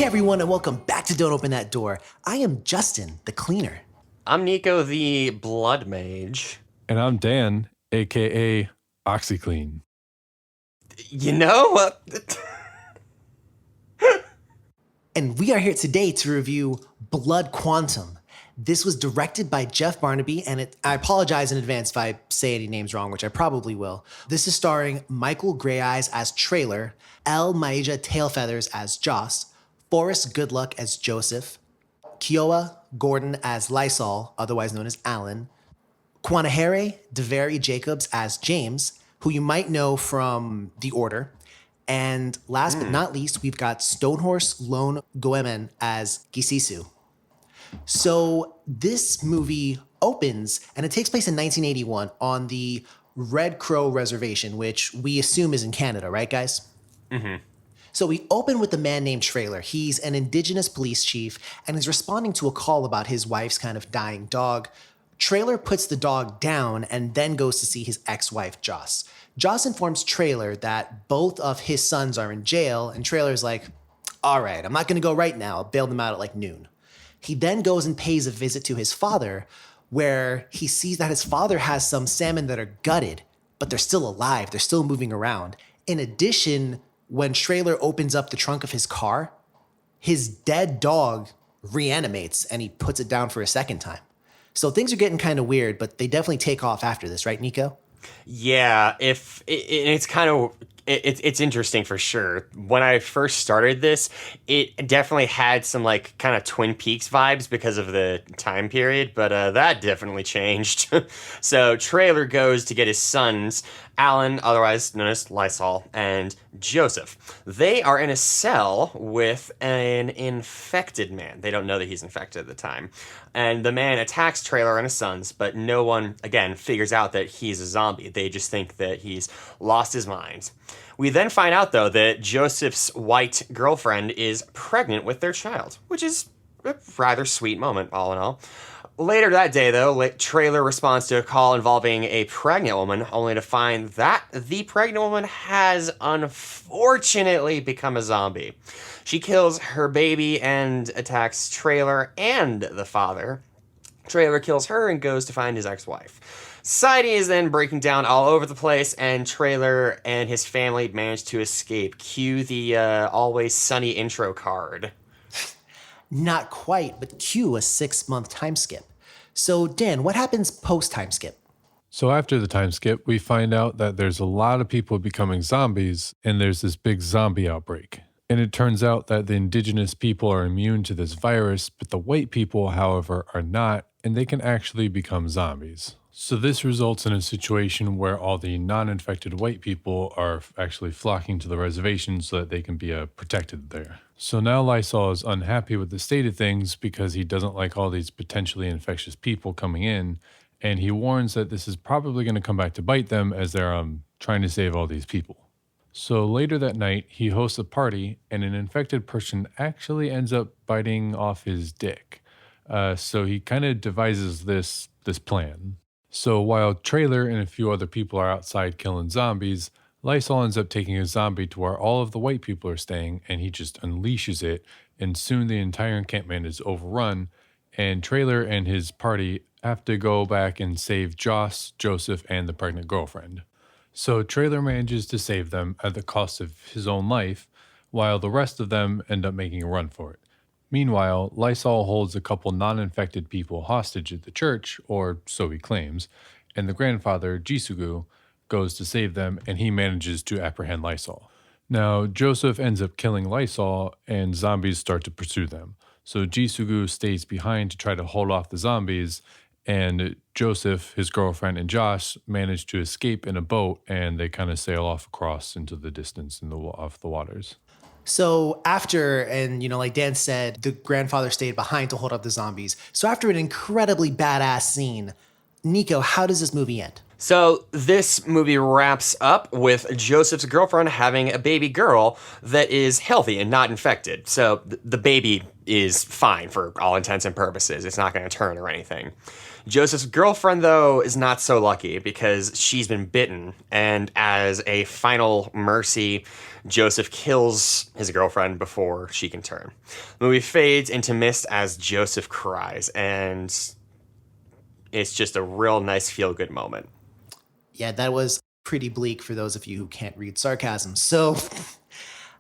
everyone, and welcome back to Don't Open That Door. I am Justin, the cleaner. I'm Nico, the blood mage. And I'm Dan, a.k.a. OxyClean. You know? And we are here today to review Blood Quantum. This was directed by Jeff Barnaby, and I apologize in advance if I say any names wrong, which I probably will. This is starring Michael Greyeyes as Trailer, El Maija Tailfeathers as Joss, Forrest Goodluck as Joseph, Kiowa Gordon as Lysol, otherwise known as Alan, Kwanahere DeVary Jacobs as James, who you might know from The Order, and last but not least, we've got Stonehorse Lone Goemen as Gisisu. So this movie opens, and it takes place in 1981 on the Red Crow Reservation, which we assume is in Canada, right, guys? Mm-hmm. So we open with a man named Trailer. He's an indigenous police chief, and is responding to a call about his wife's kind of dying dog. Trailer puts the dog down and then goes to see his ex-wife, Joss. Joss informs Trailer that both of his sons are in jail, and Trailer's like, all right, I'm not going to go right now. I'll bail them out at like noon. He then goes and pays a visit to his father, where he sees that his father has some salmon that are gutted, but they're still alive. They're still moving around. In addition, when Trailer opens up the trunk of his car, his dead dog reanimates and he puts it down for a second time. So things are getting kind of weird, but they definitely take off after this, right, Nico? Yeah, it's kind of it's interesting for sure. When I first started this, it definitely had some like kind of Twin Peaks vibes because of the time period, but that definitely changed. So Trailer goes to get his sons, Alan, otherwise known as Lysol, and Joseph. They are in a cell with an infected man. They don't know that he's infected at the time. And the man attacks Trailer and his sons, but no one, again, figures out that he's a zombie. They just think that he's lost his mind. We then find out, though, that Joseph's white girlfriend is pregnant with their child, which is a rather sweet moment, all in all. Later that day, though, Trailer responds to a call involving a pregnant woman, only to find that the pregnant woman has unfortunately become a zombie. She kills her baby and attacks Trailer and the father. Trailer kills her and goes to find his ex-wife. Society is then breaking down all over the place, and Trailer and his family manage to escape. Cue the Always Sunny intro card. Not quite, but cue a 6-month time skip. So, Dan, what happens post-time skip? So after the time skip, we find out that there's a lot of people becoming zombies, and there's this big zombie outbreak. And it turns out that the indigenous people are immune to this virus, but the white people, however, are not, and they can actually become zombies. So this results in a situation where all the non-infected white people are actually flocking to the reservation so that they can be protected there. So now Lysol is unhappy with the state of things because he doesn't like all these potentially infectious people coming in, and he warns that this is probably going to come back to bite them as they're trying to save all these people. So later that night, he hosts a party, and an infected person actually ends up biting off his dick. So he kind of devises this plan. So while Trailer and a few other people are outside killing zombies, Lysol ends up taking a zombie to where all of the white people are staying, and he just unleashes it, and soon the entire encampment is overrun, and Trailer and his party have to go back and save Joss, Joseph, and the pregnant girlfriend. So Trailer manages to save them at the cost of his own life, while the rest of them end up making a run for it. Meanwhile, Lysol holds a couple non-infected people hostage at the church, or so he claims, and the grandfather, Jisugu, goes to save them, and he manages to apprehend Lysol. Now, Joseph ends up killing Lysol, and zombies start to pursue them. So Jisugu stays behind to try to hold off the zombies, and Joseph, his girlfriend, and Josh manage to escape in a boat, and they kind of sail off across into the distance off the waters. So after, and like Dan said, the grandfather stayed behind to hold up the zombies. So after an incredibly badass scene, Nico, how does this movie end? So this movie wraps up with Joseph's girlfriend having a baby girl that is healthy and not infected. So the baby is fine for all intents and purposes. It's not going to turn or anything. Joseph's girlfriend, though, is not so lucky because she's been bitten. And as a final mercy, Joseph kills his girlfriend before she can turn. The movie fades into mist as Joseph cries, and it's just a real nice feel-good moment. Yeah, that was pretty bleak for those of you who can't read sarcasm. So,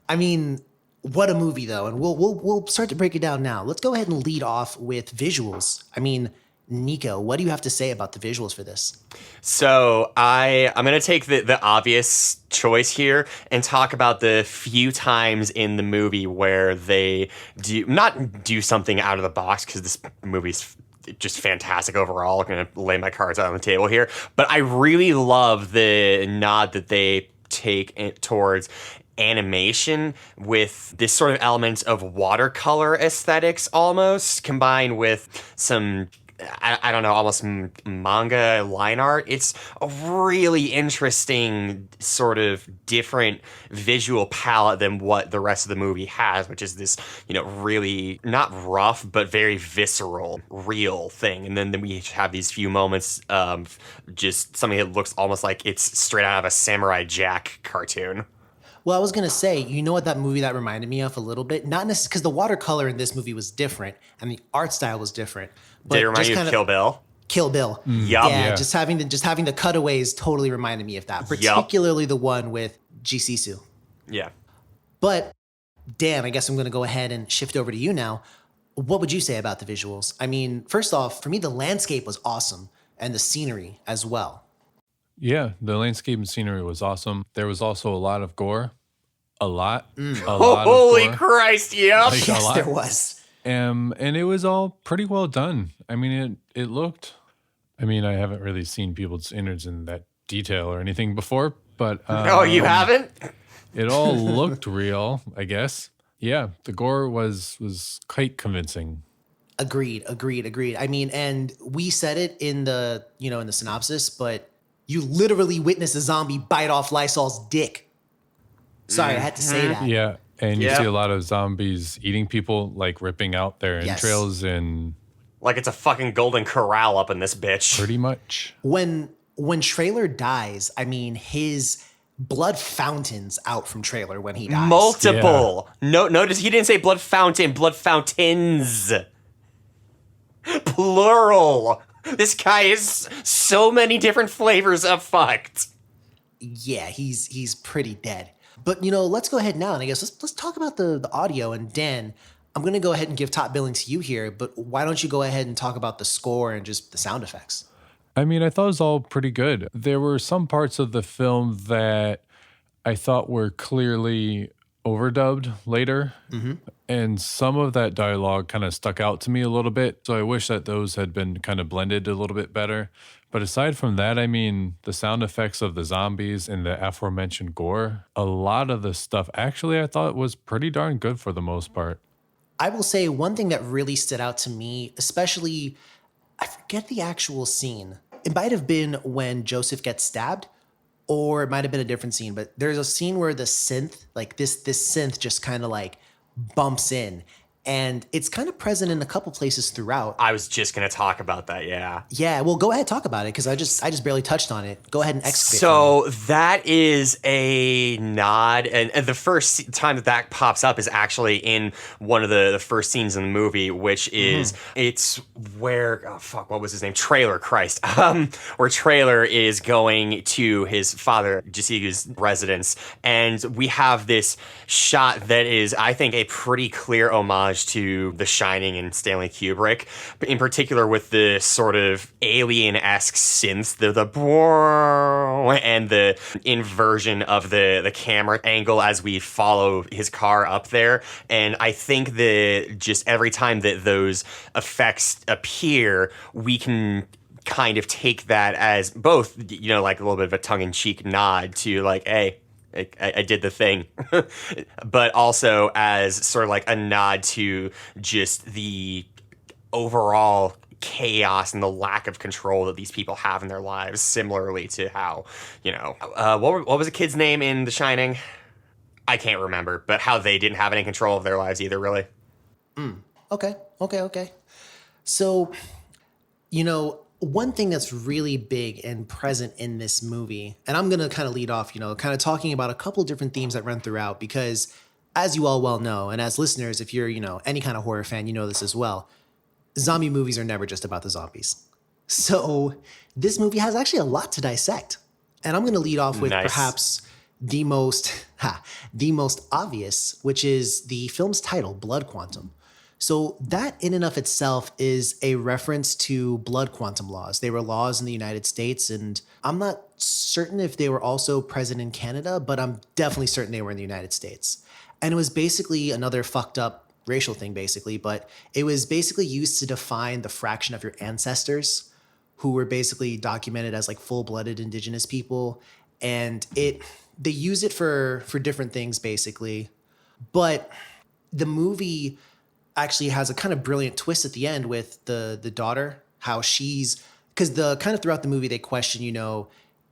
I mean, what a movie though, and we'll start to break it down now. Let's go ahead and lead off with visuals. I mean, Nico, what do you have to say about the visuals for this? So I'm gonna take the obvious choice here and talk about the few times in the movie where they not do something out of the box, because this movie's just fantastic overall. I'm gonna lay my cards out on the table here, but I really love the nod that they take towards animation with this sort of element of watercolor aesthetics almost combined with some I don't know, almost manga line art. It's a really interesting sort of different visual palette than what the rest of the movie has, which is this, really not rough, but very visceral, real thing. And then we have these few moments of just something that looks almost like it's straight out of a Samurai Jack cartoon. Well, I was gonna say, you know what that movie that reminded me of a little bit? Not necessarily because the watercolor in this movie was different and the art style was different. But Did it remind you of Kill Bill? Kill Bill. Yup. Yeah, Yeah. just having the cutaways totally reminded me of that, particularly the one with Jisoo. Yeah. But Dan, I guess I'm gonna go ahead and shift over to you now. What would you say about the visuals? I mean, first off, for me, the landscape was awesome and the scenery as well. Yeah, the landscape and scenery was awesome. There was also a lot of gore. A lot. A lot Holy of gore. Christ, yep. Like, a Yes, lot. there was. And it was all pretty well done. I mean, it looked. I mean, I haven't really seen people's innards in that detail or anything before, but Oh, you haven't? it all looked real, I guess. Yeah, the gore was quite convincing. Agreed. I mean, and we said it in the, in the synopsis, but you literally witness a zombie bite off Lysol's dick. Sorry, I had to say that. Yeah, and you Yeah. see a lot of zombies eating people, like ripping out their Yes. entrails, and Like it's a fucking golden corral up in this bitch. pretty much. When Trailer dies, I mean, his blood fountains out from Trailer when he dies. Multiple. No, notice he didn't say blood fountain, blood fountains. Plural. This guy is so many different flavors of fucked. Yeah, he's pretty dead. But let's go ahead now, and I guess let's talk about the audio. And Dan, I'm gonna go ahead and give top billing to you here, but why don't you go ahead and talk about the score and just the sound effects? I mean, I thought it was all pretty good. There were some parts of the film that I thought were clearly overdubbed later. And some of that dialogue kind of stuck out to me a little bit. So I wish that those had been kind of blended a little bit better. But aside from that, I mean, the sound effects of the zombies and the aforementioned gore, a lot of the stuff actually I thought was pretty darn good for the most part. I will say one thing that really stood out to me, especially, I forget the actual scene. It might have been when Joseph gets stabbed, or it might have been a different scene, but there's a scene where the synth, like this synth just kind of like bumps in, and it's kind of present in a couple places throughout. I was just gonna talk about that, yeah. Yeah, well, go ahead, talk about it, because I just barely touched on it. Go ahead and excavate. So that is a nod, and the first time that pops up is actually in one of the first scenes in the movie, which is it's where what was his name? Trailer, Christ, where Trailer is going to his father Jisigu's residence, and we have this shot that is, I think, a pretty clear homage to The Shining and Stanley Kubrick, in particular with the sort of alien-esque synths, the and the inversion of the camera angle as we follow his car up there. And I think that just every time that those effects appear, we can kind of take that as both, like a little bit of a tongue-in-cheek nod to like, hey, I did the thing, but also as sort of like a nod to just the overall chaos and the lack of control that these people have in their lives, similarly to how, what was the kid's name in The Shining? I can't remember, but how they didn't have any control of their lives either, really. Okay. So, one thing that's really big and present in this movie, and I'm going to kind of lead off, kind of talking about a couple different themes that run throughout, because as you all well know, and as listeners, if you're, any kind of horror fan, you know this as well, zombie movies are never just about the zombies. So this movie has actually a lot to dissect. And I'm going to lead off with perhaps the most obvious, which is the film's title, Blood Quantum. So that in and of itself is a reference to blood quantum laws. They were laws in the United States, and I'm not certain if they were also present in Canada, but I'm definitely certain they were in the United States. And it was basically another fucked up racial thing, basically, but it was basically used to define the fraction of your ancestors who were basically documented as like full-blooded indigenous people. And they use it for different things, basically. But the movie actually has a kind of brilliant twist at the end with the daughter, how because the kind of throughout the movie they question,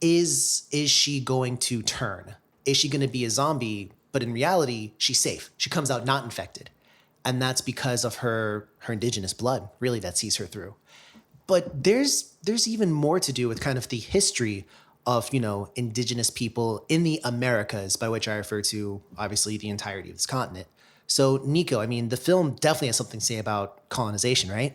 is she going to turn? Is she going to be a zombie? But in reality, she's safe. She comes out not infected. And that's because of her indigenous blood, really, that sees her through. But there's even more to do with kind of the history of, indigenous people in the Americas, by which I refer to, obviously, the entirety of this continent. So, Nico, the film definitely has something to say about colonization, right?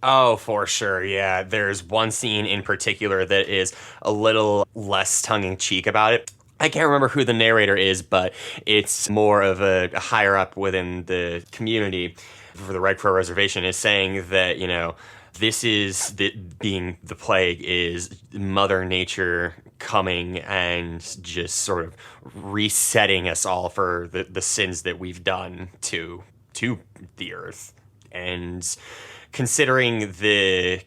Oh, for sure. Yeah. There's one scene in particular that is a little less tongue-in-cheek about it. I can't remember who the narrator is, but it's more of a higher up within the community for the Red Crow Reservation is saying that, this is being the plague is Mother Nature coming and just sort of resetting us all for the sins that we've done to the earth. And considering the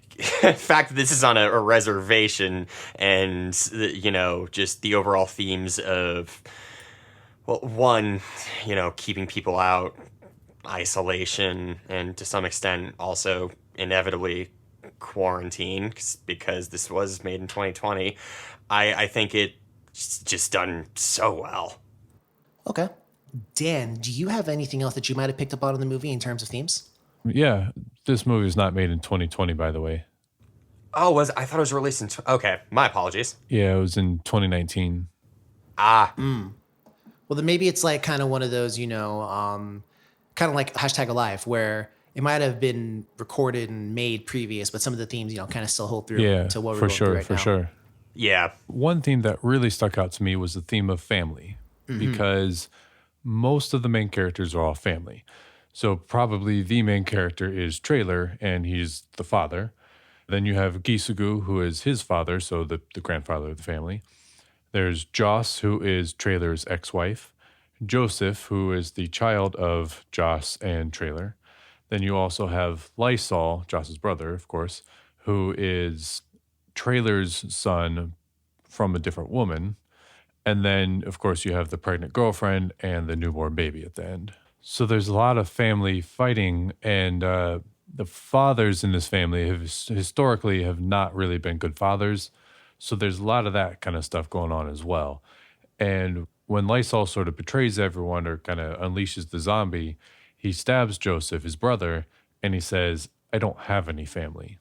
fact that this is on a reservation and, just the overall themes of, well, one, keeping people out, isolation, and to some extent also inevitably quarantine because this was made in 2020. I think it's just done so well. Okay. Dan, do you have anything else that you might have picked up on in the movie in terms of themes? Yeah, this movie was not made in 2020, by the way. Oh, I thought it was released in... Okay, my apologies. Yeah, it was in 2019. Ah. Well, then maybe it's like kind of one of those, kind of like #Alive, where it might have been recorded and made previous, but some of the themes, kind of still hold through to what we're going through right now. For sure. Yeah. One theme that really stuck out to me was the theme of family, because most of the main characters are all family. So probably the main character is Trailer, and he's the father. Then you have Gisugu, who is his father, so the grandfather of the family. There's Joss, who is Trailer's ex-wife. Joseph, who is the child of Joss and Trailer. Then you also have Lysol, Joss's brother, of course, who is Trailer's son from a different woman. And then, of course, you have the pregnant girlfriend and the newborn baby at the end. So there's a lot of family fighting, and the fathers in this family have historically have not really been good fathers. So there's a lot of that kind of stuff going on as well. And when Lysol sort of betrays everyone or kind of unleashes the zombie, he stabs Joseph, his brother, and he says, "I don't have any family."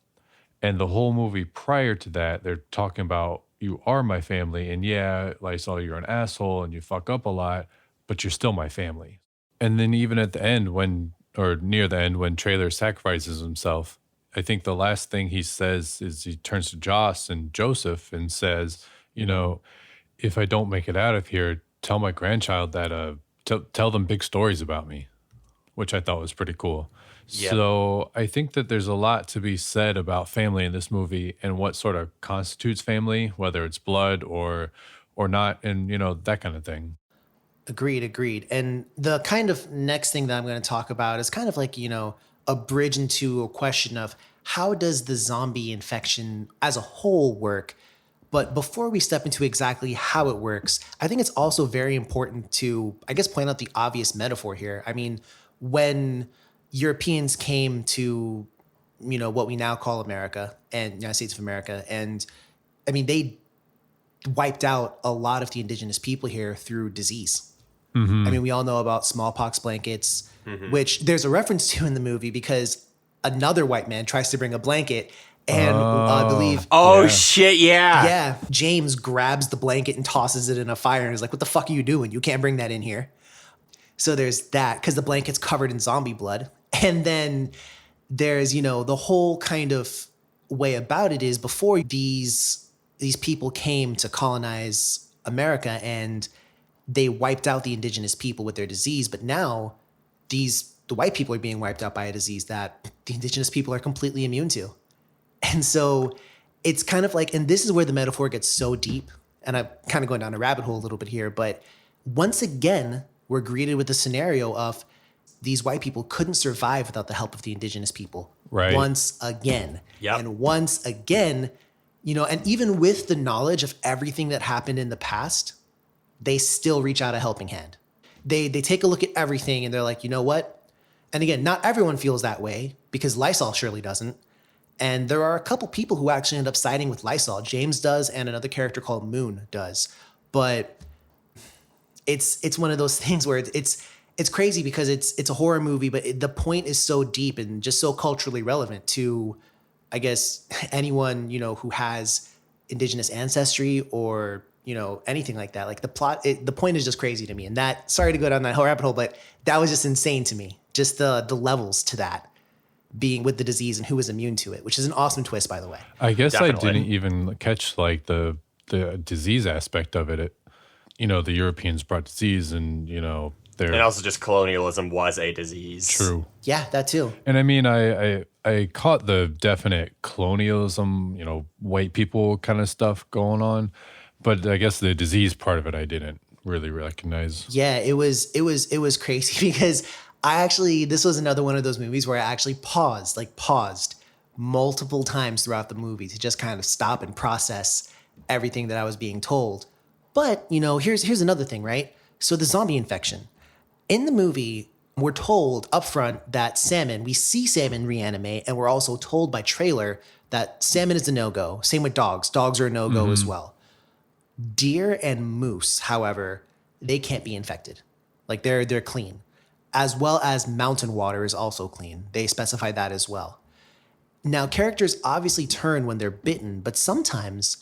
And the whole movie prior to that, they're talking about, you are my family, and yeah, Lysol, you're an asshole and you fuck up a lot, but you're still my family. And then even at the end, near the end, when Trailer sacrifices himself, I think the last thing he says is he turns to Joss and Joseph and says, if I don't make it out of here, tell my grandchild that, tell them big stories about me, which I thought was pretty cool. Yep. So I think that there's a lot to be said about family in this movie and what sort of constitutes family, whether it's blood or not, and, that kind of thing. Agreed. And the kind of next thing that I'm going to talk about is kind of like, a bridge into a question of how does the zombie infection as a whole work? But before we step into exactly how it works, I think it's also very important to, I guess, point out the obvious metaphor here. When Europeans came to, what we now call America and United States of America, and they wiped out a lot of the indigenous people here through disease. We all know about smallpox blankets, which there's a reference to in the movie because another white man tries to bring a blanket And I believe, Oh Yeah. shit, yeah. yeah, James grabs the blanket and tosses it in a fire and is like, what the fuck are you doing? You can't bring that in here. So there's that, because the blanket's covered in zombie blood. And then there's, the whole kind of way about it is before these people came to colonize America and they wiped out the indigenous people with their disease, but now the white people are being wiped out by a disease that the indigenous people are completely immune to. And so it's kind of like, and this is where the metaphor gets so deep, and I'm kind of going down a rabbit hole a little bit here, but once again, we're greeted with the scenario of these white people couldn't survive without the help of the indigenous people. Right. Once again. Yep. And once again, and even with the knowledge of everything that happened in the past, they still reach out a helping hand. They take a look at everything and they're like, you know what? And again, not everyone feels that way, because Lysol surely doesn't. And there are a couple people who actually end up siding with Lysol. James does, and another character called Moon does. But it's one of those things where it's crazy because it's a horror movie, but the point is so deep and just so culturally relevant to, I guess, anyone, who has indigenous ancestry or, anything like that. Like the point is just crazy to me. And that, sorry to go down that whole rabbit hole, but that was just insane to me. Just the levels to that being with the disease and who was immune to it, which is an awesome twist, by the way. I guess Definitely. I didn't even catch like the disease aspect of it. The Europeans brought disease, and they're And also just colonialism was a disease. true. Yeah, that too. And I mean, I caught the definite colonialism, white people kind of stuff going on, but I guess the disease part of it I didn't really recognize. Yeah, it was crazy because this was another one of those movies where I actually paused multiple times throughout the movie to just kind of stop and process everything that I was being told. But, here's another thing, right? So the zombie infection. In the movie, we're told up front that we see salmon reanimate, and we're also told by trailer that salmon is a no-go. Same with dogs. Dogs are a no-go as well. Deer and moose, however, they can't be infected. Like they're clean. As well as mountain water is also clean. They specify that as well. Now, characters obviously turn when they're bitten, but sometimes,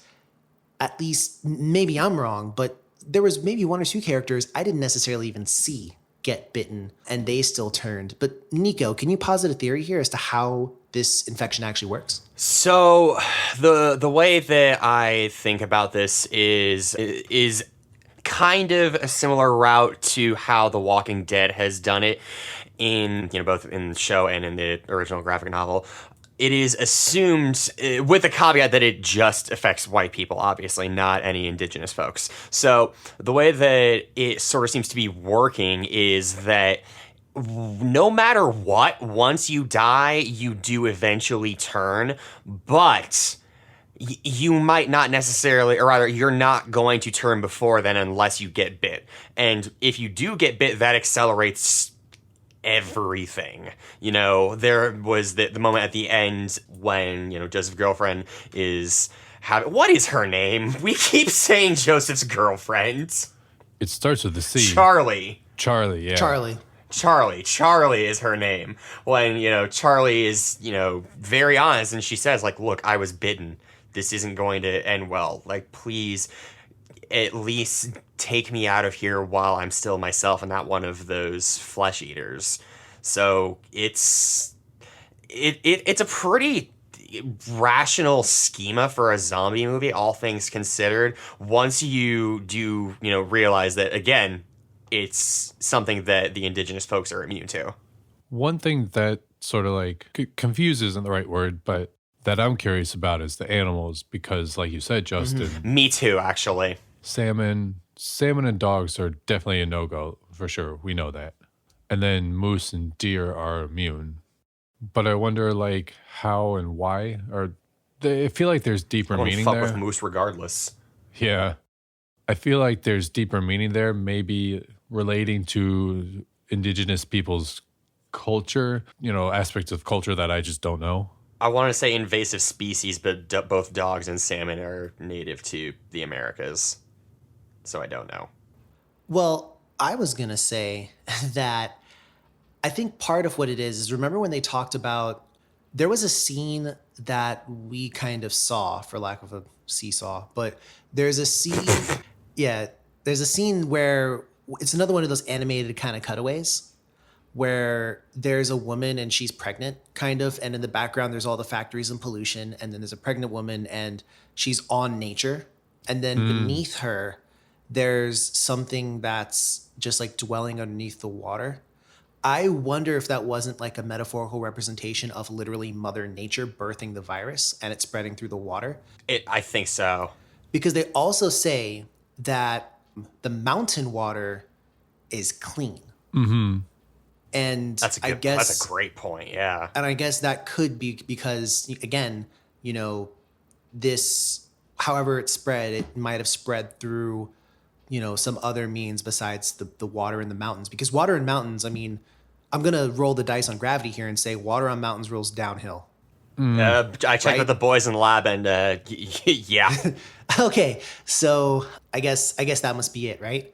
at least maybe I'm wrong, but there was maybe one or two characters I didn't necessarily even see get bitten and they still turned. But Nico, can you posit a theory here as to how this infection actually works? So the way that I think about this is kind of a similar route to how The Walking Dead has done it in, both in the show and in the original graphic novel. It is assumed, with the caveat that it just affects white people, obviously, not any indigenous folks. So the way that it sort of seems to be working is that no matter what, once you die, you do eventually turn, but you might not necessarily, or rather, you're not going to turn before then unless you get bit. And if you do get bit, that accelerates everything. There was the moment at the end when, Joseph's girlfriend is having... What is her name? We keep saying Joseph's girlfriend. It starts with the C. Charlie. Charlie, yeah. Charlie is her name. When, Charlie is, very honest, and she says, like, look, I was bitten. This isn't going to end well. Like, please, at least take me out of here while I'm still myself and not one of those flesh eaters. So it's a pretty rational schema for a zombie movie, all things considered, once you do, realize that, again, it's something that the indigenous folks are immune to. One thing that sort of like confuse isn't the right word, but that I'm curious about is the animals, because like you said, Justin, Me too, actually. salmon and dogs are definitely a no-go for sure. We know that. And then moose and deer are immune. But I wonder like how and why, or I feel like there's deeper I wouldn't meaning fuck there. with moose regardless. Yeah. I feel like there's deeper meaning there, maybe relating to indigenous people's culture, aspects of culture that I just don't know. I want to say invasive species, but both dogs and salmon are native to the Americas. So I don't know. Well, I was going to say that I think part of what it is remember when they talked about There was a scene that we kind of saw, for lack of a seesaw, but there's a scene, yeah, there's a scene where it's another one of those animated kind of cutaways where there's a woman and she's pregnant, kind of, and in the background there's all the factories and pollution, and then there's a pregnant woman and she's on nature, and then beneath her there's something that's just like dwelling underneath the water. I wonder if that wasn't like a metaphorical representation of literally Mother Nature birthing the virus and it spreading through the water. I think so. Because they also say that the mountain water is clean. Mm-hmm. And That's a great point. Yeah. And I guess that could be because, again, you know, this, however it spread, it might have spread through, you know, some other means besides the water in the mountains. Because water in mountains, I mean, I'm going to roll the dice on gravity here and say water on mountains rolls downhill. I checked Right? with the boys in the lab, and yeah. Okay, so I guess that must be it, right?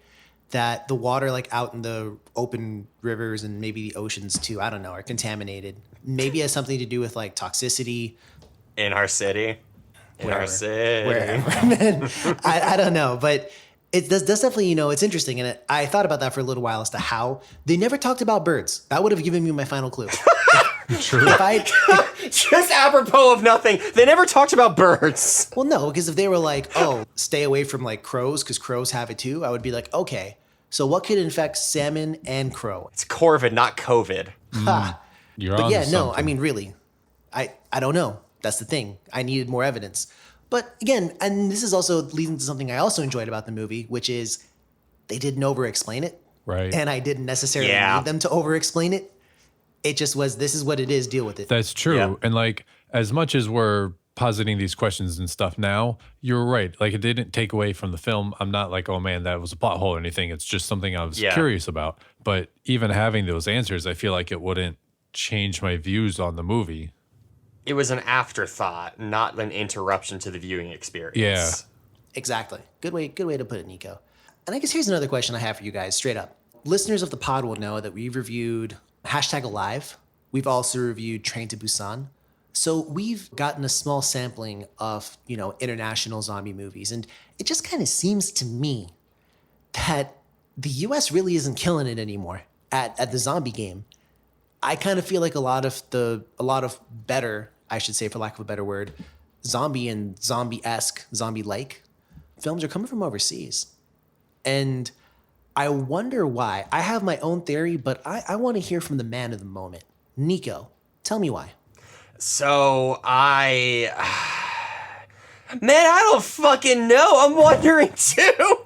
That the water like out in the open rivers and maybe the oceans too, I don't know, are contaminated. Maybe it has something to do with like toxicity. In our city. Wherever. Man, I don't know, but it does definitely, you know, it's interesting. And I thought about that for a little while as to how they never talked about birds. That would have given me my final clue. True. Just apropos of nothing. They never talked about birds. Well, no, because if they were like, oh, stay away from like crows because crows have it too, I would be like, okay, so what could infect salmon and crow? It's Corvid, not COVID. Ha. You're But on yeah, to no, something. I mean, really, I don't know. That's the thing. I needed more evidence. But again, and this is also leading to something I also enjoyed about the movie, which is they didn't over-explain it. Right. And I didn't necessarily Yeah. need them to over-explain it. It just was, this is what it is, deal with it. That's true. Yeah. And like, as much as we're positing these questions and stuff now, you're right. Like, it didn't take away from the film. I'm not like, oh man, that was a plot hole or anything. It's just something I was curious about. But even having those answers, I feel like it wouldn't change my views on the movie. It was an afterthought, not an interruption to the viewing experience. Yeah. Exactly. Good way to put it, Nico. And I guess here's another question I have for you guys, straight up. Listeners of the pod will know that we've reviewed #Alive. We've also reviewed Train to Busan. So we've gotten a small sampling of, you know, international zombie movies. And it just kind of seems to me that the US really isn't killing it anymore at the zombie game. I kind of feel like a lot of better, I should say for lack of a better word, zombie and zombie-esque, zombie-like films are coming from overseas. And I wonder why. I have my own theory, but I want to hear from the man of the moment. Nico, tell me why. So man, I don't fucking know. I'm wondering too.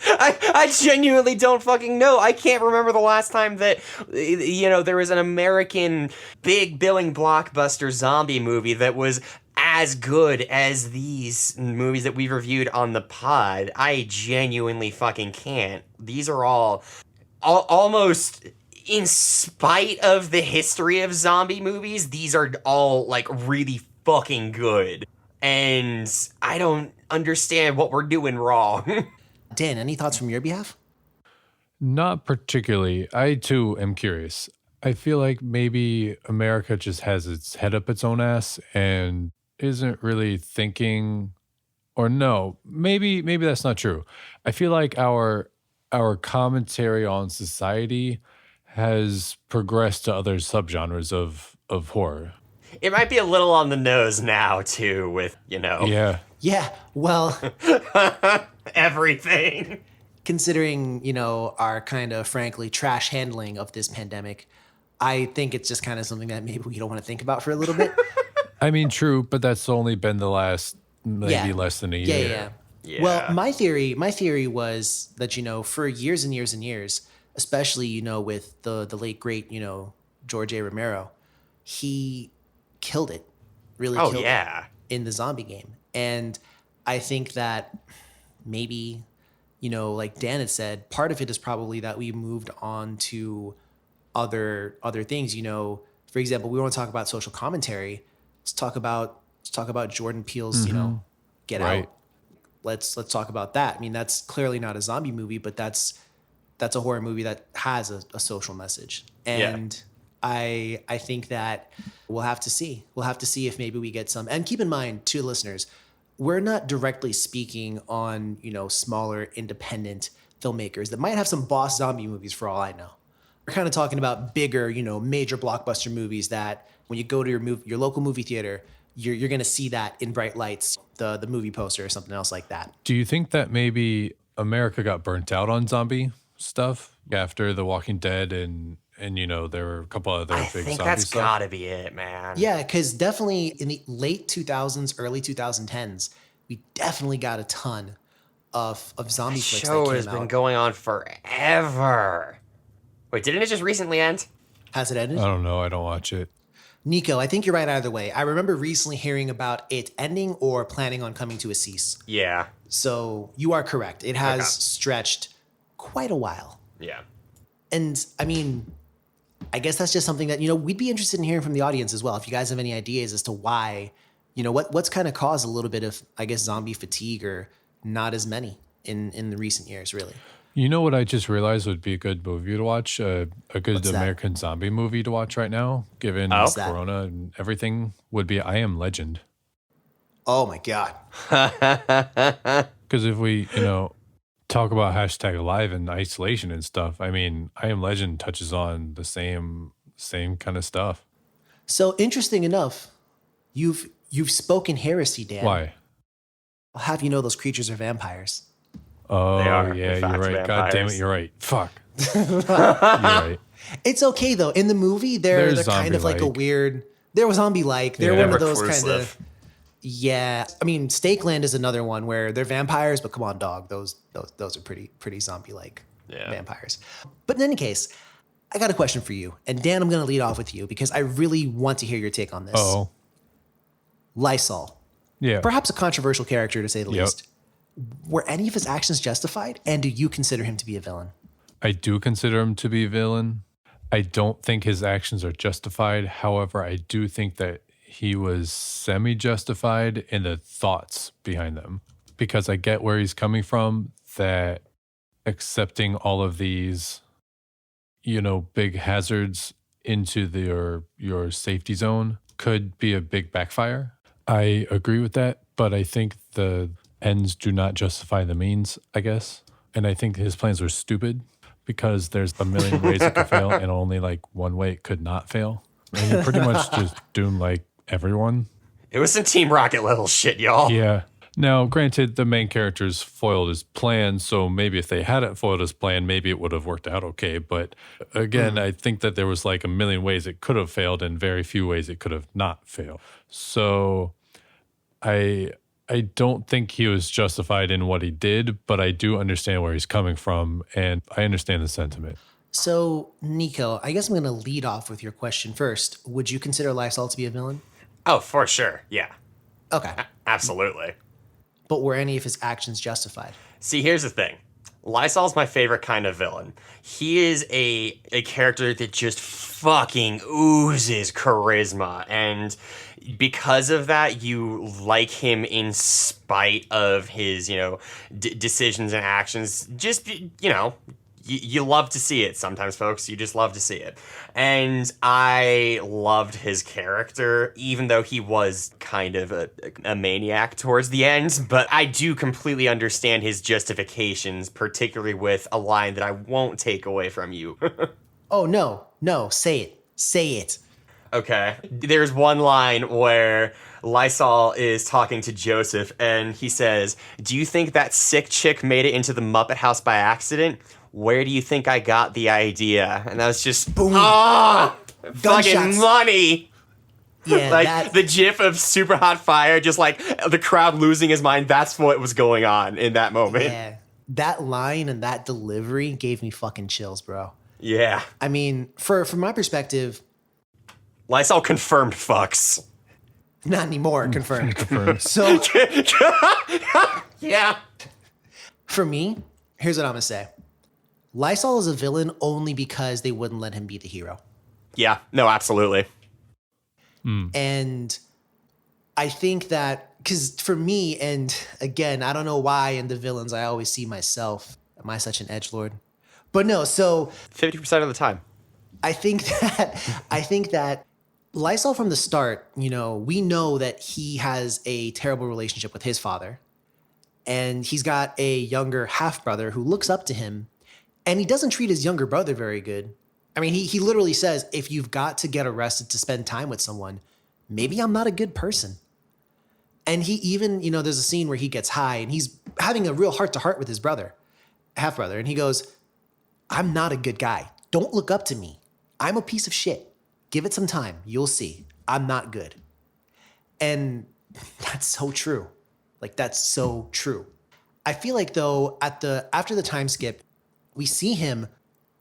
I genuinely don't fucking know. I can't remember the last time that, you know, there was an American big billing blockbuster zombie movie that was as good as these movies that we've reviewed on the pod. I genuinely fucking can't. These are all almost, in spite of the history of zombie movies, these are all like really fucking good. And I don't understand what we're doing wrong. Dan, any thoughts from your behalf? Not particularly. I too am curious. I feel like maybe America just has its head up its own ass and isn't really thinking, or no, maybe that's not true. I feel like our commentary on society has progressed to other subgenres of horror. It might be a little on the nose now too, with, you know, Yeah, well, everything. considering, you know, our kind of frankly trash handling of this pandemic, I think it's just kind of something that maybe we don't want to think about for a little bit. I mean, true, but that's only been the last maybe Yeah. less than a year. Yeah. Yeah. Well, my theory was that, you know, for years and years and years, especially, you know, with the late great, you know, George A. Romero, he killed it, really Oh, killed yeah. it in the zombie game. And I think that maybe, you know, like Dan had said, part of it is probably that we moved on to other things. You know, for example, we want to talk about social commentary. Let's talk about Jordan Peele's, you know, Get Right. Out. Let's talk about that. I mean, that's clearly not a zombie movie, but that's a horror movie that has a social message. And I think that we'll have to see. We'll have to see if maybe we get some. And keep in mind, to listeners, we're not directly speaking on, smaller independent filmmakers that might have some boss zombie movies for all I know. We're kind of talking about bigger, major blockbuster movies that when you go to your local movie theater, you're going to see that in bright lights, the movie poster or something else like that. Do you think that maybe America got burnt out on zombie stuff after The Walking Dead and there were a couple other I big think zombie that's stuff? gotta be it, man. Yeah, because definitely in the late 2000s, early 2010s, we definitely got a ton of zombie flicks that Show came has out. been going on forever. Wait, didn't it just recently end? Has it ended? I don't know. I don't watch it. Nico, I think you're right either way. I remember recently hearing about it ending or planning on coming to a cease. Yeah. So you are correct. It has Okay. stretched quite a while. Yeah. And I mean, I guess that's just something that, we'd be interested in hearing from the audience as well. If you guys have any ideas as to why, what's kind of caused a little bit of, I guess, zombie fatigue or not as many in the recent years, really. You know what I just realized would be a good movie to watch? A good What's that? American zombie movie to watch right now, given What's that? Corona and everything, would be I Am Legend. Oh my God. Because if we, talk about hashtag alive and isolation and stuff, I mean, I Am Legend touches on the same kind of stuff. So interesting enough, you've spoken heresy, Dan. Why? I'll have you know those creatures are vampires. Oh, They are, yeah, in fact, you're right. God damn it, vampires. you're right. Fuck. You're right. It's okay though. In the movie, they're They're kind of like a zombie-like. weird. They're zombie-like. They're Yeah. one of They're those kind of. reclusive. Yeah, I mean, Stakeland is another one where they're vampires, but come on, dog, those are pretty zombie-like Yeah. vampires. But in any case, I got a question for you, and Dan, I'm going to lead off with you because I really want to hear your take on this. Oh, Lysol, yeah. perhaps a controversial character to say the Yep. least. Were any of his actions justified, and do you consider him to be a villain? I do consider him to be a villain. I don't think his actions are justified. However, I do think that he was semi-justified in the thoughts behind them, because I get where he's coming from, that accepting all of these, big hazards into your safety zone could be a big backfire. I agree with that, but I think the ends do not justify the means, I guess. And I think his plans were stupid because there's a million ways it could fail and only like one way it could not fail. And you pretty much just doom like everyone. It was some Team Rocket level shit, y'all. Yeah. Now, granted, the main characters foiled his plan, so maybe if they hadn't foiled his plan, maybe it would have worked out okay. But again, I think that there was like a million ways it could have failed and very few ways it could have not failed. So I don't think he was justified in what he did, but I do understand where he's coming from, and I understand the sentiment. So, Nico, I guess I'm going to lead off with your question first. Would you consider Lysol to be a villain? Oh, for sure. Yeah. Okay. Absolutely. But were any of his actions justified? See, here's the thing. Lysol's my favorite kind of villain. He is a character that just fucking oozes charisma, and because of that, you like him in spite of his, decisions and actions. Just, you love to see it sometimes, folks. You just love to see it. And I loved his character, even though he was kind of a maniac towards the end. But I do completely understand his justifications, particularly with a line that I won't take away from you. Oh, no, say it. Say it. Okay. There's one line where Lysol is talking to Joseph, and he says, "Do you think that sick chick made it into the Muppet House by accident? Where do you think I got the idea?" And that was just, boom. Fucking Gunshots. money. Yeah, Like the gif of super hot fire, just like the crowd losing his mind. That's what was going on in that moment. yeah, that line and that delivery gave me fucking chills, bro. Yeah. I mean, from my perspective, Lysol confirmed fucks. not anymore, confirmed. Confirmed. So Yeah. for me, here's what I'm gonna say. Lysol is a villain only because they wouldn't let him be the hero. Yeah. No, absolutely. And I think that, because for me, and again, I don't know why in the villains I always see myself. Am I such an edgelord? But no, so 50% of the time. I think that Lysol from the start, we know that he has a terrible relationship with his father. And he's got a younger half brother who looks up to him, and he doesn't treat his younger brother very good. I mean, he literally says, if you've got to get arrested to spend time with someone, maybe I'm not a good person. And he even, there's a scene where he gets high and he's having a real heart to heart with his brother, half brother. And he goes, I'm not a good guy. Don't look up to me. I'm a piece of shit. Give it some time. You'll see. I'm not good. And that's so true. Like, that's so true. I feel like, though, after the time skip, we see him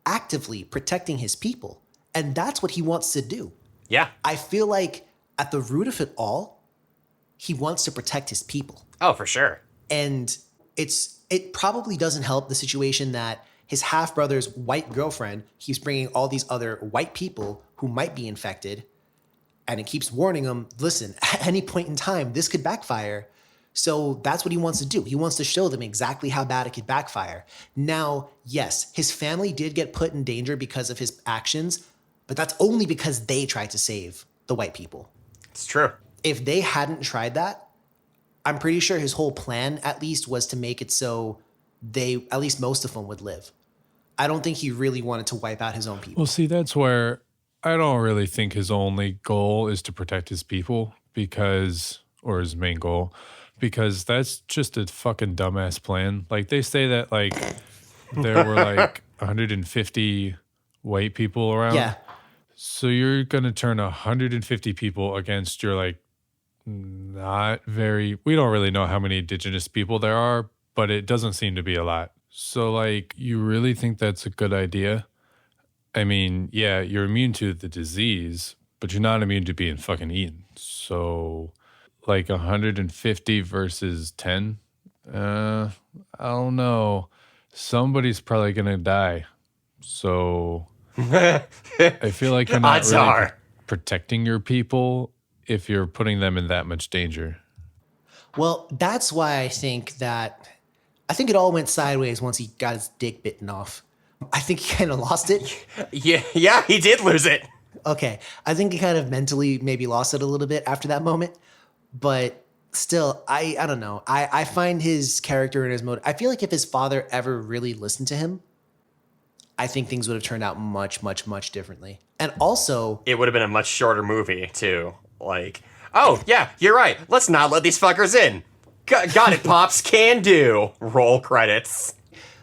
actively protecting his people. And that's what he wants to do. Yeah. I feel like at the root of it all, he wants to protect his people. Oh, for sure. And it probably doesn't help the situation that his half-brother's white girlfriend keeps bringing all these other white people who might be infected. And it keeps warning him, listen, at any point in time, this could backfire. So that's what he wants to do. He wants to show them exactly how bad it could backfire. Now, yes, his family did get put in danger because of his actions, but that's only because they tried to save the white people. It's true. If they hadn't tried that, I'm pretty sure his whole plan, at least, was to make it so at least most of them would live. I don't think he really wanted to wipe out his own people. Well, see, that's where I don't really think his only goal is to protect his people or his main goal, because that's just a fucking dumbass plan. Like, they say that, like, there were, like, 150 white people around. Yeah. So you're going to turn 150 people against your, like, we don't really know how many indigenous people there are, but it doesn't seem to be a lot. So, like, you really think that's a good idea? I mean, yeah, you're immune to the disease, but you're not immune to being fucking eaten. So, like, 150 versus 10? I don't know. Somebody's probably going to die. So, I feel like you're not really protecting your people if you're putting them in that much danger. Well, that's why I think it all went sideways once he got his dick bitten off. I think he kind of lost it. Yeah, he did lose it. Okay. I think he kind of mentally maybe lost it a little bit after that moment. But still, I don't know. I find his character and his motive. I feel like if his father ever really listened to him, I think things would have turned out much, much, much differently. And also, it would have been a much shorter movie, too. Like, oh, yeah, you're right. Let's not let these fuckers in. Got it, Pops. Can do. Roll credits.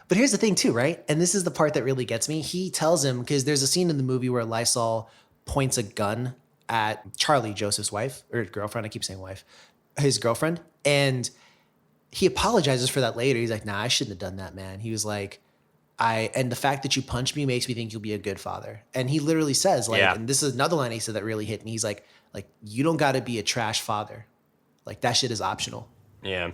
But here's the thing, too, right? And this is the part that really gets me. He tells him, because there's a scene in the movie where Lysol points a gun at Charlie, Joseph's wife, or girlfriend. I keep saying wife. His girlfriend. And he apologizes for that later. He's like, nah, I shouldn't have done that, man. He was like, and the fact that you punched me makes me think you'll be a good father. And he literally says, like, and this is another line he said that really hit me. He's like, you don't got to be a trash father. Like, that shit is optional. Yeah.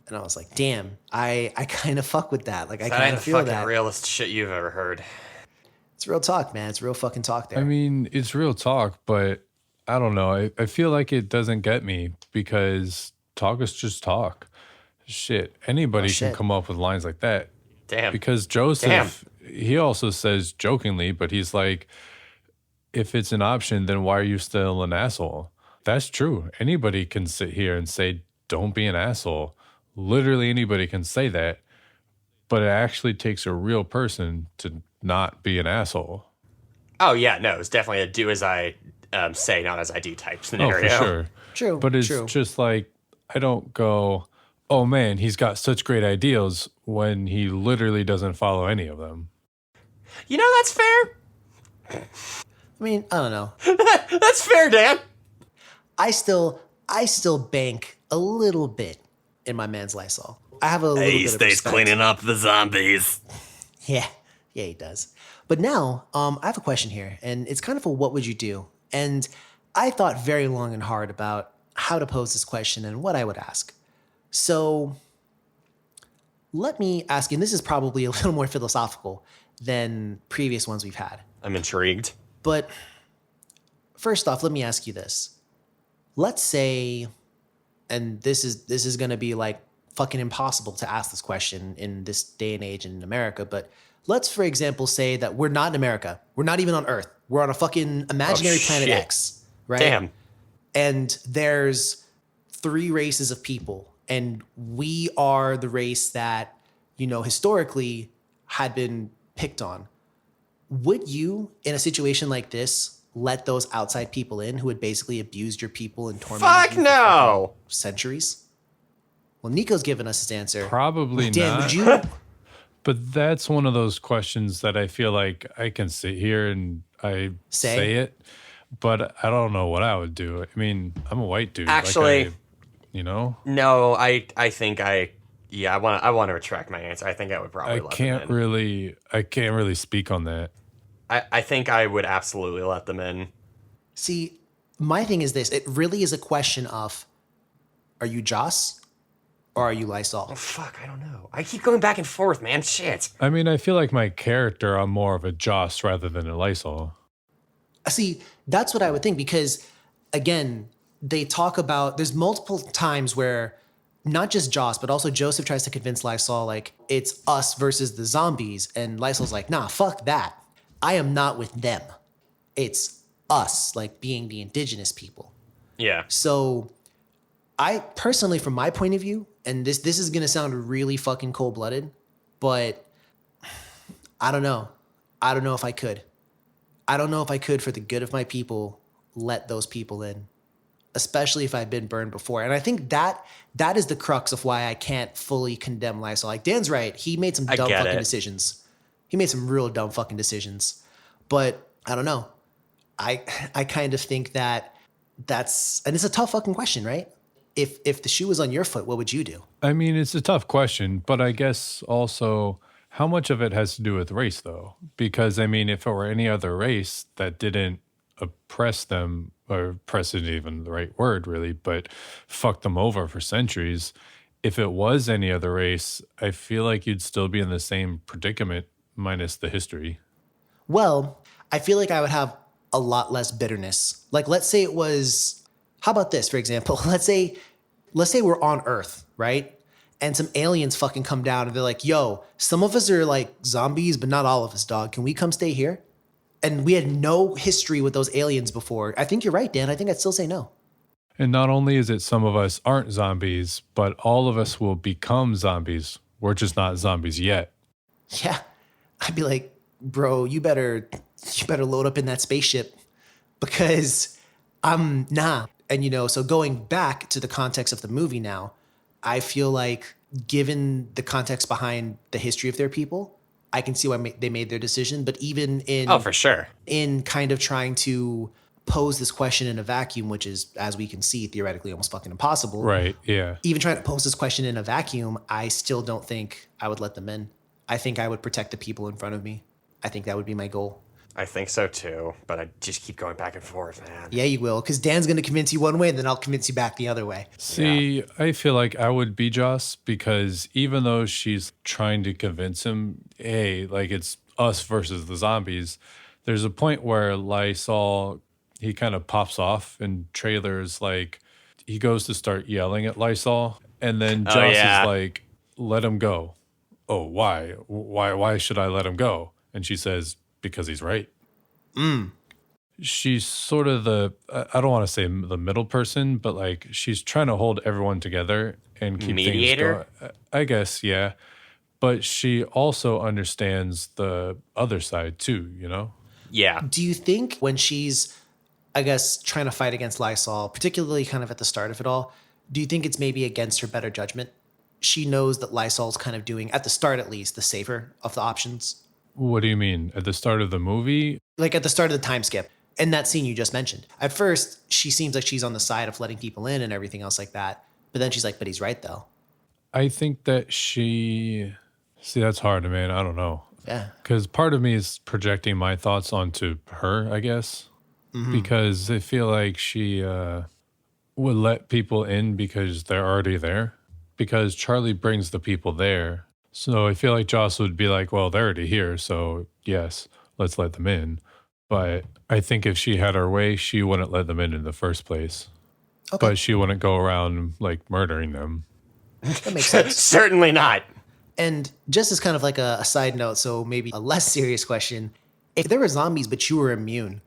And I was like, damn, I kind of fuck with that. Like, I that kind ain't of feel the fucking that. realest shit you've ever heard. It's real talk, man. It's real fucking talk there. I mean, it's real talk, but I don't know. I feel like it doesn't get me because talk is just talk. Shit. Anybody can come up with lines like that. Damn. Because Joseph, he also says jokingly, but he's like, if it's an option, then why are you still an asshole? That's true. Anybody can sit here and say, don't be an asshole. Literally anybody can say that, but it actually takes a real person to not be an asshole. Oh, yeah, no, it's definitely a do as I say, not as I do type scenario. Oh, for sure. True. But it's just like, I don't go, oh man, he's got such great ideals when he literally doesn't follow any of them. You know, that's fair. I mean, I don't know. That's fair, Dan. I still bank a little bit in my man's Lysol. I have a little bit of respect. cleaning up the zombies. Yeah, he does. But now, I have a question here, and it's kind of a what would you do? And I thought very long and hard about how to pose this question and what I would ask. So let me ask you, and this is probably a little more philosophical than previous ones we've had. I'm intrigued. But first off, let me ask you this. Let's say, and this is going to be like fucking impossible to ask this question in this day and age in America, but let's, for example, say that we're not in America. We're not even on Earth. We're on a fucking imaginary planet shit. X, right? Damn. And there's 3 races of people, and we are the race that, historically had been picked on. Would you, in a situation like this, let those outside people in who had basically abused your people and tormented Fuck you no. for centuries? Well, Nico's given us his answer. Probably Dan, not. would you? But that's one of those questions that I feel like I can sit here and I say it, but I don't know what I would do. I mean, I'm a white dude. Actually, No, I think I want to retract my answer. I think I would probably let them in. I can't really speak on that. I think I would absolutely let them in. See, my thing is this. It really is a question of, are you Joss or are you Lysol? Oh, fuck, I don't know. I keep going back and forth, man. Shit. I mean, I feel like my character, I'm more of a Joss rather than a Lysol. See, that's what I would think because, again, they talk about, there's multiple times where not just Joss, but also Joseph tries to convince Lysol, like, it's us versus the zombies. And Lysol's like, nah, fuck that. I am not with them. It's us, like being the indigenous people. Yeah. So I personally, from my point of view, and this is going to sound really fucking cold-blooded, but I don't know. I don't know if I could. I don't know if I could, for the good of my people, let those people in, especially if I've been burned before. And I think that is the crux of why I can't fully condemn Lysol. Like, Dan's right. He made some dumb fucking decisions. He made some real dumb fucking decisions. But I don't know. I kind of think and it's a tough fucking question, right? If the shoe was on your foot, what would you do? I mean, it's a tough question, but I guess also how much of it has to do with race, though? Because, I mean, if it were any other race that didn't oppress them, or oppress isn't even the right word, really, but fuck them over for centuries, if it was any other race, I feel like you'd still be in the same predicament minus the history. Well, I feel like I would have a lot less bitterness. Like, let's say it was, how about this, for example? Let's say we're on Earth, right? And some aliens fucking come down and they're like, yo, some of us are like zombies, but not all of us, dog. Can we come stay here? And we had no history with those aliens before. I think you're right, Dan. I think I'd still say no. And not only is it some of us aren't zombies, but all of us will become zombies. We're just not zombies yet. Yeah. I'd be like, bro, you better load up in that spaceship because I'm nah. And, so going back to the context of the movie now, I feel like given the context behind the history of their people, I can see why they made their decision. But even for sure, in kind of trying to pose this question in a vacuum, which is, as we can see, theoretically almost fucking impossible. Right, yeah. Even trying to pose this question in a vacuum, I still don't think I would let them in. I think I would protect the people in front of me. I think that would be my goal. I think so too, but I just keep going back and forth, man. Yeah, you will, because Dan's going to convince you one way, and then I'll convince you back the other way. See, I feel like I would be Joss because even though she's trying to convince him, hey, like it's us versus the zombies, there's a point where Lysol, he kind of pops off in trailers, like he goes to start yelling at Lysol, and then Joss is like, let him go. Oh, why? Why should I let him go? And she says, because he's right. She's sort of I don't want to say the middle person, but like she's trying to hold everyone together and keep mediator? things going. I guess, yeah. But she also understands the other side too, Yeah. Do you think when she's, I guess, trying to fight against Lysol, particularly kind of at the start of it all, do you think it's maybe against her better judgment? She knows that Lysol's kind of doing, at the start at least, the safer of the options. What do you mean? At the start of the movie? Like at the start of the time skip, in that scene you just mentioned. At first, she seems like she's on the side of letting people in and everything else like that. But then she's like, but he's right, though. I think that see, that's hard, man. I don't know. Yeah. Because part of me is projecting my thoughts onto her, I guess. Mm-hmm. Because I feel like she would let people in because they're already there. Because Charlie brings the people there. So I feel like Joss would be like, well, they're already here, so yes, let's let them in. But I think if she had her way, she wouldn't let them in the first place. Okay. But she wouldn't go around like murdering them. That makes sense. Certainly not. And just as kind of like a side note, so maybe a less serious question, If there were zombies but you were immune,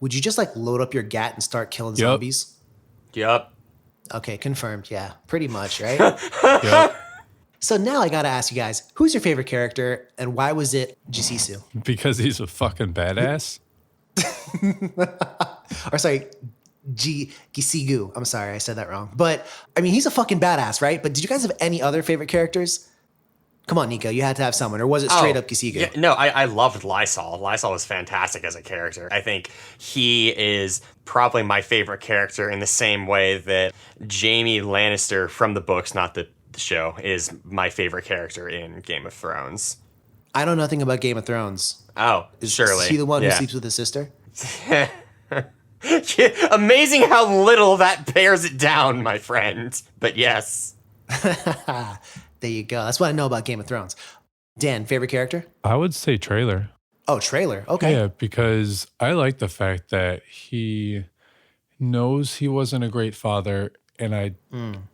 would you just like load up your gat and start killing Yep. zombies? Yup. Okay, confirmed. Yeah, pretty much, right? Yep. So now I gotta ask you guys, who's your favorite character and why was it Jisisu? Because he's a fucking badass. Or sorry, Gisigu. I'm sorry, I said that wrong. But I mean, he's a fucking badass, right? But did you guys have any other favorite characters? Come on, Nico, you had to have someone, or was it straight up Gisigu? Yeah, no, I loved Lysol. Lysol was fantastic as a character. I think he is probably my favorite character in the same way that Jaime Lannister from the books, not the show, is my favorite character in Game of Thrones. I know nothing about Game of Thrones. Oh, surely. Is he the one who Yeah. sleeps with his sister? Amazing how little that bears it down, my friend. But yes. There you go. That's what I know about Game of Thrones. Dan, favorite character? I would say Trailer. Oh, Trailer. Okay. Yeah, because I like the fact that he knows he wasn't a great father. And I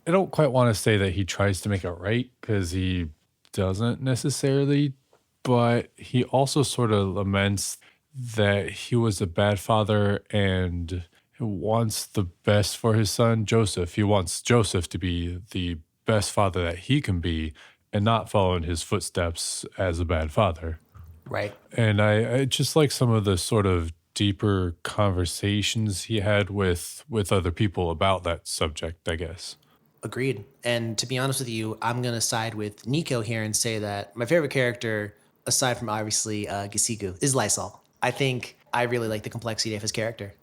don't quite want to say that he tries to make it right because he doesn't necessarily. But he also sort of laments that he was a bad father and wants the best for his son, Joseph. He wants Joseph to be the best father that he can be and not follow in his footsteps as a bad father. Right. And I just like some of the sort of deeper conversations he had with other people about that subject, I guess. Agreed. And to be honest with you, I'm going to side with Nico here and say that my favorite character, aside from obviously Gisigu, is Lysol. I think I really like the complexity of his character.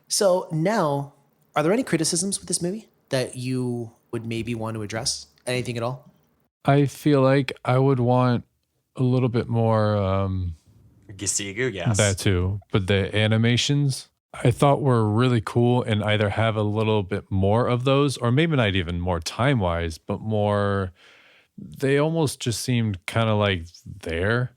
So now, are there any criticisms with this movie that you would maybe want to address? Anything at all? I feel like I would want a little bit more Gisigu, yes. that too. But the animations I thought were really cool and either have a little bit more of those or maybe not even more time-wise, but more, they almost just seemed kind of like there.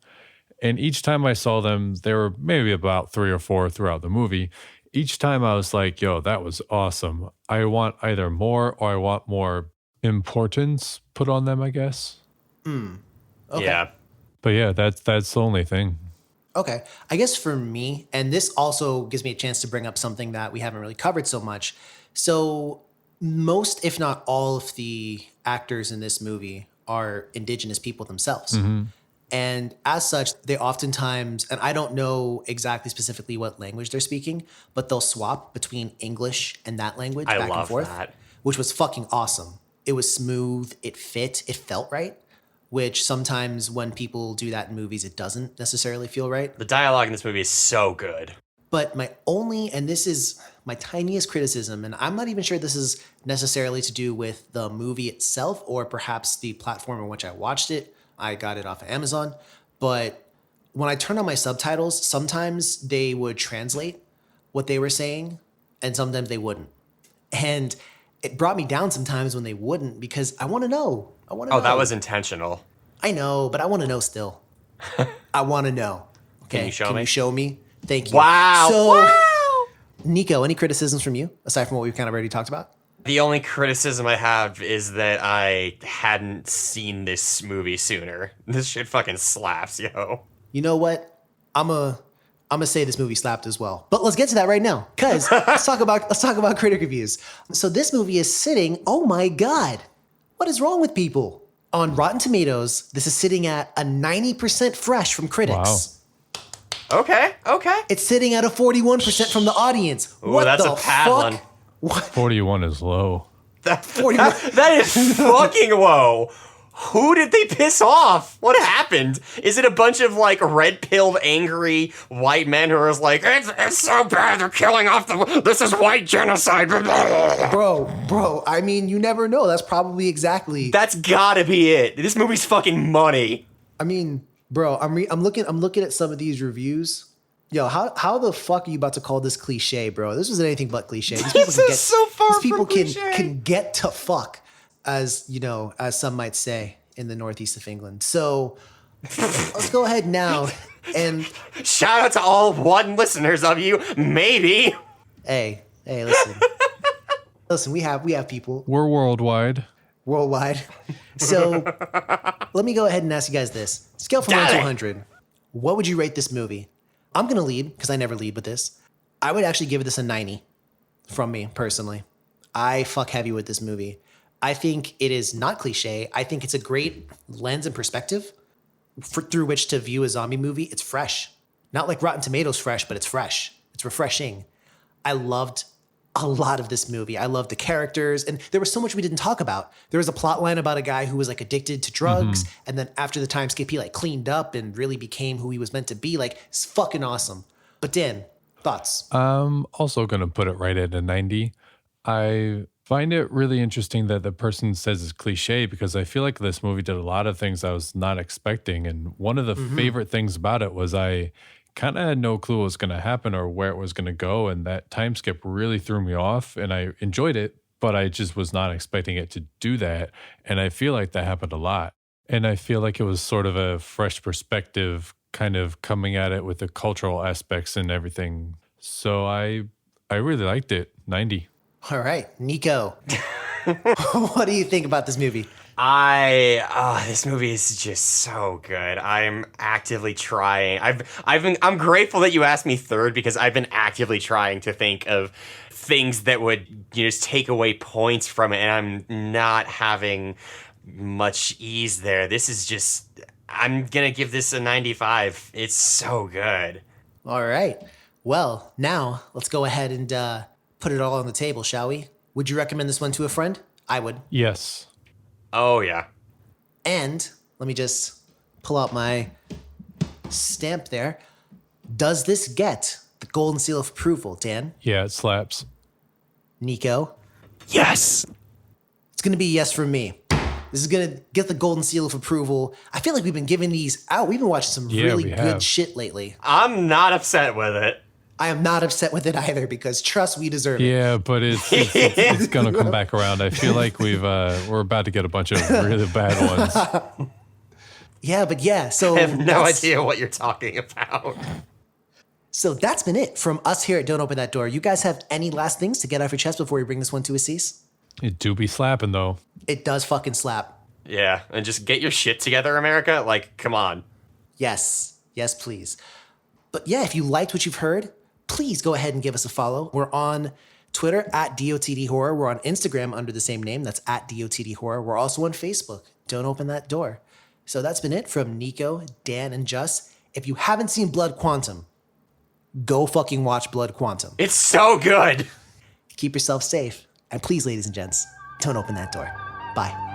And each time I saw them, there were maybe about 3 or 4 throughout the movie. Each time I was like, yo, that was awesome. I want either more or I want more importance put on them, I guess. Okay. Yeah. But yeah, that's the only thing. Okay. I guess for me, and this also gives me a chance to bring up something that we haven't really covered so much. So most, if not all of the actors in this movie are indigenous people themselves. And as such, they oftentimes, and I don't know exactly specifically what language they're speaking, but they'll swap between English and that language I back and love forth, that. which was fucking awesome. It was smooth, it fit, it felt right, which sometimes when people do that in movies, it doesn't necessarily feel right. The dialogue in this movie is so good. But my only, and this is my tiniest criticism, and I'm not even sure this is necessarily to do with the movie itself or perhaps the platform in which I watched it. I got it off of Amazon. But when I turned on my subtitles, sometimes they would translate what they were saying and sometimes they wouldn't. And it brought me down sometimes when they wouldn't because I want to know. I want to know. Oh, that was intentional. I know, but I want to know still. I want to know. Okay. Can you show Can me? you show me? Thank you. Wow. So, Wow. Nico, any criticisms from you aside from what we've kind of already talked about? The only criticism I have is that I hadn't seen this movie sooner. This shit fucking slaps, yo. You know what? I'm gonna say this movie slapped as well. But let's get to that right now, cause let's talk about critic reviews. So this movie is sitting. Oh my god, what is wrong with people? On Rotten Tomatoes, this is sitting at a 90% fresh from critics. Wow. Okay. It's sitting at a 41% from the audience. Ooh, What that's the a bad fuck? one. What? 41 is low. 41. That is fucking low. Who did they piss off? What happened? Is it a bunch of like red-pilled, angry white men who are like, it's so bad, they're killing off this is white genocide. Bro, I mean, you never know. That's probably exactly. That's gotta be it. This movie's fucking money. I mean, bro, I'm looking at some of these reviews. Yo, how the fuck are you about to call this cliche, bro? This wasn't anything but cliche. These This is so far these people from cliche. can get to fuck, as you know, as some might say in the northeast of England. So let's go ahead now and Shout out to all one listeners of you, maybe. hey, listen. Listen, we have people We're worldwide. worldwide. So let me go ahead and ask you guys this. Scale from 1 to 100. What would you rate this movie? I'm going to lead because I never lead with this. I would actually give this a 90 from me personally. I fuck heavy with this movie. I think it is not cliche. I think it's a great lens and perspective through which to view a zombie movie. It's fresh. Not like Rotten Tomatoes fresh, but it's fresh. It's refreshing. I loved a lot of this movie. I loved the characters, and there was so much we didn't talk about. There was a plot line about a guy who was like addicted to drugs, and then after the time skip, he like cleaned up and really became who he was meant to be. Like, it's fucking awesome. But Dan, thoughts? I'm also going to put it right at a 90. I find it really interesting that the person says it's cliche because I feel like this movie did a lot of things I was not expecting. And one of the favorite things about it was I kind of had no clue what was going to happen or where it was going to go. And that time skip really threw me off and I enjoyed it, but I just was not expecting it to do that. And I feel like that happened a lot. And I feel like it was sort of a fresh perspective, kind of coming at it with the cultural aspects and everything. So I really liked it. 90. All right, Nico, what do you think about this movie? This movie is just so good. I'm actively trying. I'm grateful that you asked me third because I've been actively trying to think of things that would just take away points from it, and I'm not having much ease there. This is just, I'm gonna give this a 95. It's so good. All right. Well, now let's go ahead and put it all on the table, shall we? Would you recommend this one to a friend? I would. Yes. Oh yeah. And let me just pull out my stamp there. Does this get the golden seal of approval, Dan? Yeah, it slaps. Nico? Yes. It's going to be a yes from me. This is going to get the golden seal of approval. I feel like we've been giving these out. We've been watching some really good shit lately. I'm not upset with it. I am not upset with it either because trust we deserve it. Yeah, but it's going to come back around. I feel like we're about to get a bunch of really bad ones. Yeah, but yeah, so I have no idea what you're talking about. So that's been it from us here at Don't Open That Door. You guys have any last things to get off your chest before we bring this one to a cease? It do be slapping though. It does fucking slap. Yeah, and just get your shit together, America. Like, come on. Yes. Yes, please. But yeah, if you liked what you've heard, please go ahead and give us a follow. We're on Twitter at DOTD Horror. We're on Instagram under the same name. That's at DOTD Horror. We're also on Facebook. Don't Open That Door. So that's been it from Nico, Dan, and Just. If you haven't seen Blood Quantum, go fucking watch Blood Quantum. It's so good. Keep yourself safe. And please, ladies and gents, don't open that door. Bye.